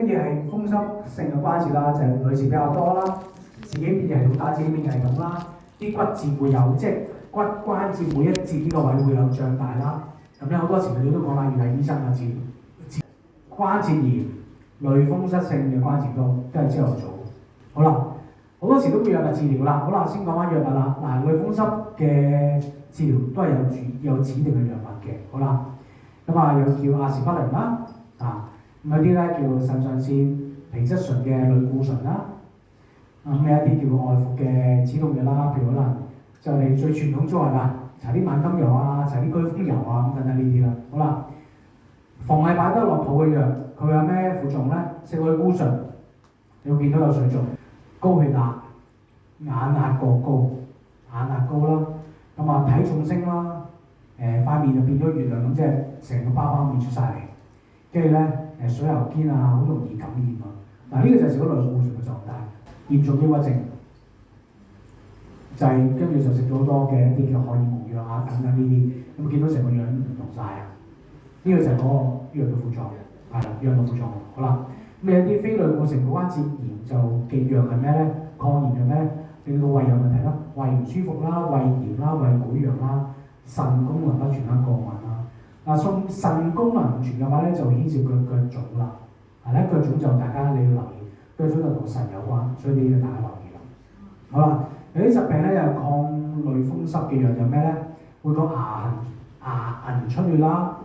跟住係風濕性嘅關節啦，就係女士比較多啦，自己免疫系統打自己免疫系統啦，啲骨節會有即係骨關節每一節呢個位會有脹大啦。咁咧好多時佢哋都講啦，要睇醫生嘅治療。關節炎、類風濕性嘅關節痛都係朝頭早。好啦，好多時都會藥物治療啦。好啦，先講翻藥物啦。嗱，類風濕嘅治療都係有指定嘅藥物嘅。好啦，咁啊有叫阿士匹靈啦，咁有啲咧叫腎上腺皮質醇嘅類固醇啦，咁有一啲叫外服嘅止痛藥啦，譬如可能就係最傳統做係嘛，搽啲萬金油啊，搽啲驅風油啊咁等等呢啲啦。好啦，逢係擺得落肚嘅藥，佢有咩副作用咧？食類固醇，你會見到有水腫、高血壓、眼壓過高、眼壓高啦，咁啊體重升啦，塊面就變咗月亮咁，即係成個包面出晒嚟，跟住咧水喉肩啊，好容易感染啊！嗱，呢個就係食咗類固醇嘅狀態，嚴重抑鬱症就係跟住就食咗好多嘅一啲叫荷爾蒙藥啊等等呢啲，咁見到成個樣唔同晒啊！呢個就係嗰個藥嘅副作用，係啦，藥嘅副作用。好啦，咁有啲非類固醇嘅關節炎就嘅藥係咩咧？抗炎藥咩？令到胃有問題啦，胃唔舒服啦，胃炎啦，胃潰瘍啦，腎功能不全啦，過敏啦。嗱，送腎功能唔全嘅話咧，就牽涉腳腫啦。係咧，腳腫就大家你要留意，腳腫就同腎有關，所以你要大家留意啦。好啦，有啲疾病咧有抗類風濕嘅藥就咩咧？會講牙齦出血啦，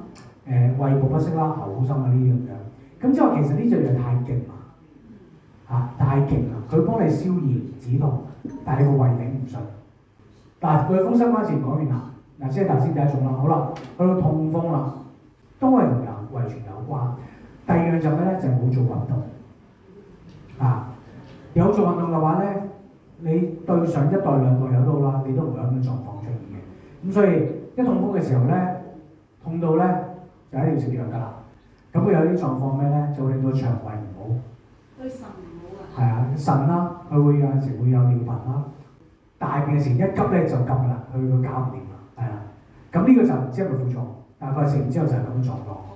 胃部不適啦，嘔心啊呢啲咁樣。咁即係話其實呢隻藥太勁啦，太勁啦！佢幫你消炎止痛，但係你個胃頂唔順。嗱，類風濕關節講完啦。嗱，即係頭先第一種啦，好啦，去到痛風啦，都係同遺傳有關。第二樣就咩咧？就係冇做運動。有做運動嘅話咧，你對上一代兩代有都好啦，你都唔會有咁嘅狀況出現嘅。咁所以一痛風嘅時候咧，痛到咧就一定要食藥㗎啦。咁會有啲狀況咩咧？就會令到腸胃唔好，對腎唔好啊。係啊，腎啦，佢會有陣時會有尿頻啦。大便嘅時一急咧就急㗎啦，佢搞唔掂啦，係啊。咁呢個就唔知係咪副作用，大概食完之後就係咁嘅狀況。